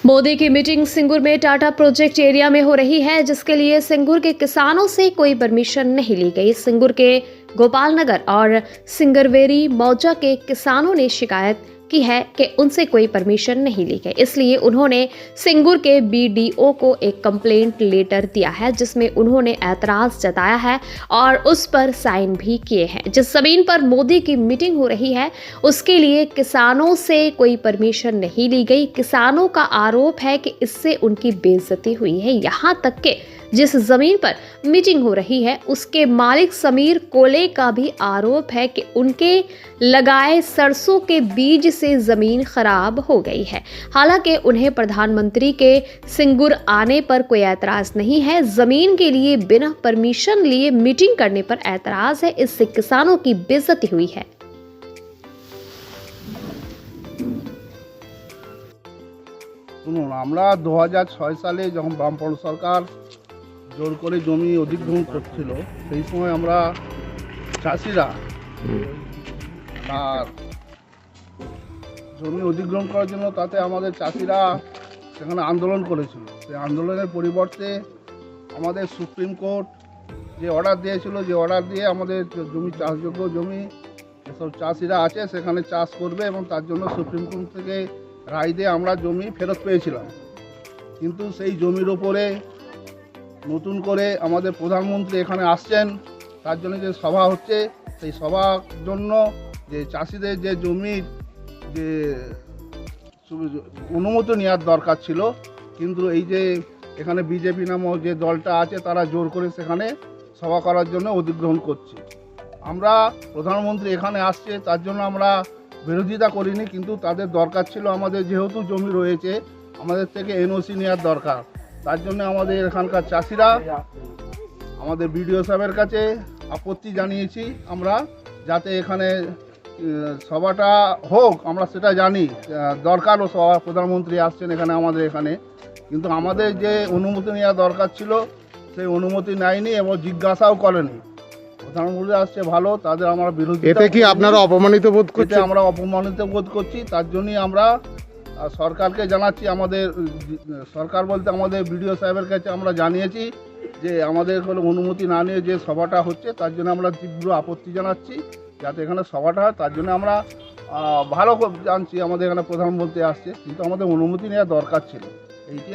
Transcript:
मोदी की मीटिंग सिंगुर में Tata project area में हो रही है, जिसके लिए सिंगुर के किसानों से कोई परमिशन नहीं ली गई। सिंगुर के गोपाल नगर और सिंगरवेरी मौजा के किसानों ने शिकायत की है कि उनसे कोई परमिशन नहीं ली गई, इसलिए उन्होंने सिंगुर के बीडीओ को एक कंप्लेंट लेटर दिया है, जिसमें उन्होंने ऐतराज जताया है और उस पर साइन भी किए हैं। जिस जमीन पर मोदी की मीटिंग हो रही है उसके लिए किसानों से कोई परमिशन नहीं ली गई। किसानों का आरोप है कि इससे उनकी बेइज्जती हुई है। यहाँ तक कि जिस जमीन पर मीटिंग हो रही है उसके मालिक समीर कोले का भी आरोप है कि उनके लगाए सरसों के बीज से जमीन खराब हो गई है। हालांकि उन्हें प्रधानमंत्री के सिंगुर आने पर कोई ऐतराज नहीं है। जमीन के लिए बिना परमिशन लिए मीटिंग करने पर ऐतराज है। इससे किसानों की बेइज्जती हुई है। শুনুন, আমরা 2006 সালে যখন বামপন্থী সরকার জোর করে জমি অধিগ্রহণ করছিল, সেই সময় আমরা চাষিরা আর জমি অধিগ্রহণ করার জন্য তাতে আমাদের চাষিরা সেখানে আন্দোলন করেছিল। সেই আন্দোলনের পরিবর্তে আমাদের সুপ্রিম কোর্ট যে অর্ডার দিয়েছিল, যে অর্ডার দিয়ে আমাদের জমি চাষযোগ্য জমি যেসব চাষিরা আছে সেখানে চাষ করবে এবং তার জন্য সুপ্রিম কোর্ট থেকে রায় দিয়ে আমরা জমি ফেরত পেয়েছিলাম। কিন্তু সেই জমির ওপরে নতুন করে আমাদের প্রধানমন্ত্রী এখানে আসছেন, তার জন্য যে সভা হচ্ছে সেই সভার জন্য যে চাষিদের যে জমির যে অনুমতি নেওয়ার দরকার ছিল, কিন্তু এই যে এখানে বিজেপি নামক যে দলটা আছে তারা জোর করে সেখানে সভা করার জন্য অধিগ্রহণ করছে। আমরা প্রধানমন্ত্রী এখানে আসছে তার জন্য আমরা বিরোধিতা করিনি, কিন্তু তাদের দরকার ছিল আমাদের যেহেতু জমি রয়েছে আমাদের থেকে এনওসি নেওয়ার দরকার। তার জন্য আমাদের এখানকার চাষিরা আমাদের বিডিও সাহেবের কাছে আপত্তি জানিয়েছি আমরা, যাতে এখানে সভাটা হোক। আমরা সেটা জানি দরকার, ও সভা প্রধানমন্ত্রী আসছেন এখানে আমাদের এখানে, কিন্তু আমাদের যে অনুমতি নেওয়া দরকার ছিল সেই অনুমতি নেয়নি এবং জিজ্ঞাসাও করেনি। প্রধানমন্ত্রী আসছে ভালো, তাদের আমরা বিরোধী। এতে কি আপনারা অপমানিত বোধ করছেন? আমরা অপমানিত বোধ করছি, তার জন্যই আমরা সরকারকে জানাচ্ছি। আমাদের সরকার বলতে আমাদের বিডিও সাহেবের কাছে আমরা জানিয়েছি যে আমাদের কোনো অনুমতি না নিয়ে যে সভাটা হচ্ছে তার জন্য আমরা তীব্র আপত্তি জানাচ্ছি, যাতে এখানে সভাটা হয়। তার জন্য আমরা ভালো জানছি আমাদের এখানে প্রধানমন্ত্রী আসছে, কিন্তু আমাদের অনুমতি নেওয়া দরকার ছিল। এইটি